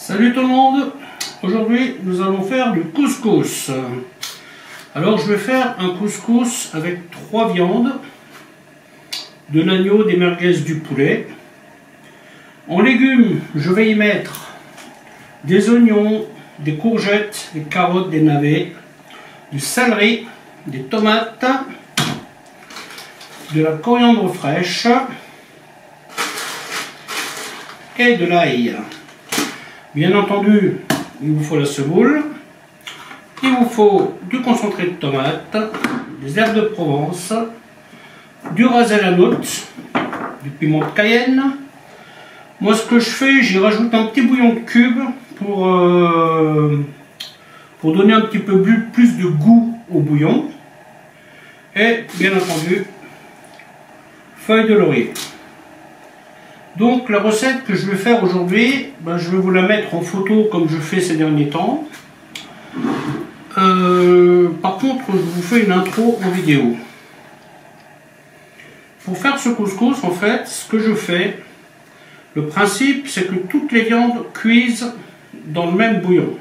Salut tout le monde. Aujourd'hui nous allons faire du couscous. Alors je vais faire un couscous avec 3 viandes, de l'agneau, des merguez, du poulet. En légumes, je vais y mettre des oignons, des courgettes, des carottes, des navets, du céleri, des tomates, de la coriandre fraîche et de l'ail. Bien entendu, il vous faut la semoule, il vous faut du concentré de tomate, des herbes de Provence, du ras à la note, du piment de Cayenne. Moi ce que je fais, j'y rajoute un petit bouillon de cube pour donner un petit peu plus de goût au bouillon. Et bien entendu, feuilles de laurier. Donc la recette que je vais faire aujourd'hui, je vais vous la mettre en photo comme je fais ces derniers temps. Par contre, je vous fais une intro en vidéo. Pour faire ce couscous, en fait, ce que je fais, le principe, c'est que toutes les viandes cuisent dans le même bouillon.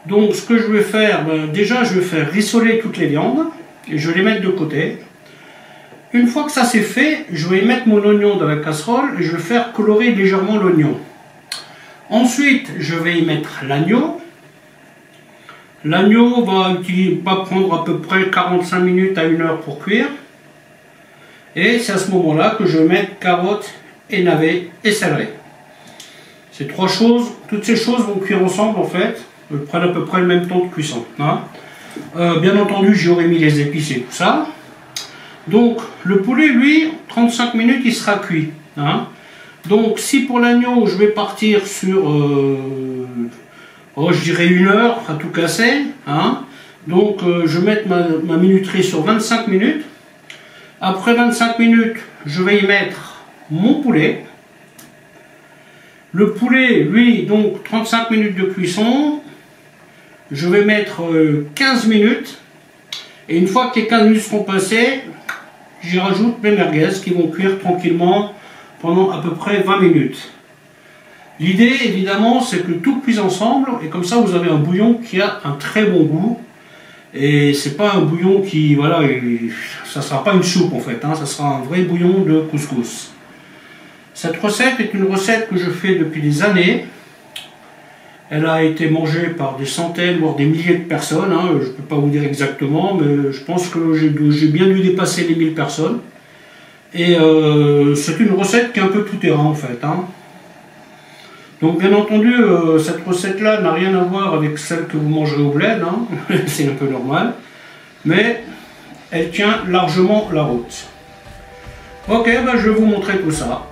Donc ce que je vais faire, déjà je vais faire rissoler toutes les viandes et je vais les mettre de côté. Une fois que ça c'est fait, je vais mettre mon oignon dans la casserole et je vais faire colorer légèrement l'oignon. Ensuite, je vais y mettre l'agneau. L'agneau va prendre à peu près 45 minutes à 1 heure pour cuire. Et c'est à ce moment-là que je vais mettre carottes et navets et céleri. Ces trois choses, toutes ces choses vont cuire ensemble en fait. Elles prennent à peu près le même temps de cuisson. Bien entendu, j'aurais mis les épices et tout ça. Donc le poulet, lui, 35 minutes, il sera cuit. Donc si pour l'agneau, je vais partir sur, je dirais 1 heure à tout casser. Donc je vais mettre ma minuterie sur 25 minutes. Après 25 minutes, je vais y mettre mon poulet. Le poulet, lui, donc 35 minutes de cuisson. Je vais mettre 15 minutes. Et une fois que les 15 minutes seront passées, j'y rajoute mes merguez qui vont cuire tranquillement pendant à peu près 20 minutes. L'idée, évidemment, c'est que tout cuise ensemble et comme ça, vous avez un bouillon qui a un très bon goût. Et c'est pas un bouillon qui, voilà, ça sera pas une soupe en fait, ça sera un vrai bouillon de couscous. Cette recette est une recette que je fais depuis des années. Elle a été mangée par des centaines, voire des milliers de personnes. Je ne peux pas vous dire exactement, mais je pense que j'ai bien dû dépasser les 1000 personnes. Et c'est une recette qui est un peu tout terrain en fait. Donc bien entendu, cette recette-là n'a rien à voir avec celle que vous mangerez au bled. C'est un peu normal. Mais elle tient largement la route. Ok, je vais vous montrer tout ça.